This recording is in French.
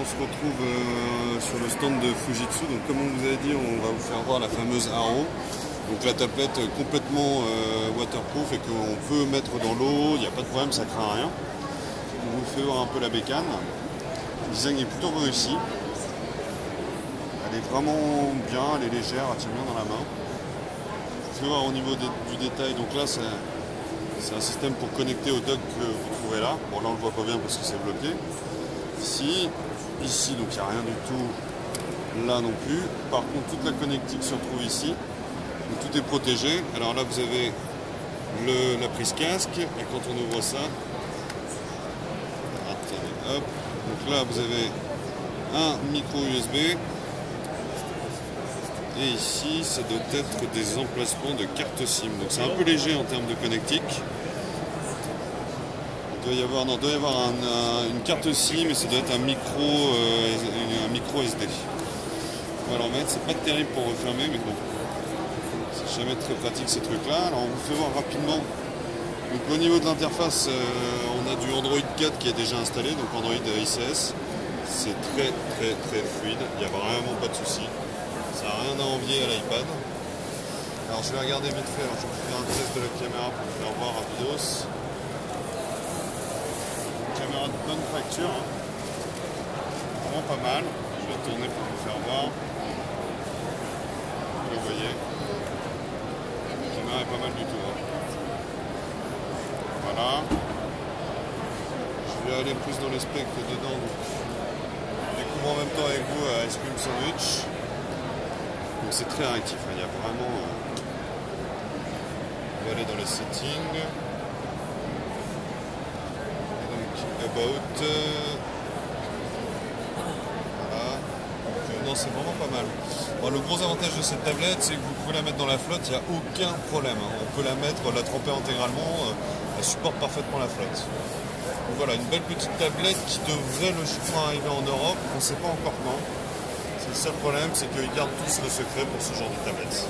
se retrouve sur le stand de Fujitsu. Donc comme on vous a dit, on va vous faire voir la fameuse Haro. Donc la tablette complètement waterproof et qu'on peut mettre dans l'eau, il n'y a pas de problème, ça craint rien. On vous fait voir un peu la bécane. Le design est plutôt réussi. Elle est vraiment bien, elle est légère, elle tient bien dans la main. Vous pouvez voir au niveau du détail, donc là c'est un système pour connecter au dock que vous trouvez là. Bon là on ne le voit pas bien parce que c'est bloqué. Ici donc il n'y a rien du tout, là non plus. Par contre toute la connectique se retrouve ici. Donc, tout est protégé. Alors là vous avez la prise casque et quand on ouvre ça, attendez, hop. Donc là vous avez un micro USB. Et ici, ça doit être des emplacements de carte SIM. Donc c'est un peu léger en termes de connectique. Il doit y avoir une carte SIM et ça doit être un micro SD. On va l'en mettre. C'est pas terrible pour refermer, mais bon. C'est jamais très pratique ces trucs-là. Alors on vous fait voir rapidement. Donc au niveau de l'interface, on a du Android 4 qui est déjà installé, donc Android ICS. C'est très fluide. Il n'y a vraiment pas de souci. Ça n'a rien à envier à l'iPad. Alors je vais regarder vite fait, alors je vais vous faire un test de la caméra pour vous faire voir rapidos. Une caméra de bonne facture, hein. Vraiment pas mal. Je vais tourner pour vous faire voir. Vous le voyez. La caméra est pas mal du tout, hein. Voilà. Je vais aller plus dans les specs dedans. Donc je découvre en même temps avec vous Ice Cream Sandwich. Donc c'est très réactif, hein. Il y a vraiment... On va aller dans les settings. Donc about... Voilà. Non, c'est vraiment pas mal. Bon, le gros avantage de cette tablette, c'est que vous pouvez la mettre dans la flotte, il n'y a aucun problème, hein. On peut la mettre, la tremper intégralement, elle supporte parfaitement la flotte. Donc voilà, une belle petite tablette qui devrait logiquement arriver en Europe, on ne sait pas encore quand. Le seul problème, c'est qu'ils gardent tous le secret pour ce genre de tablette.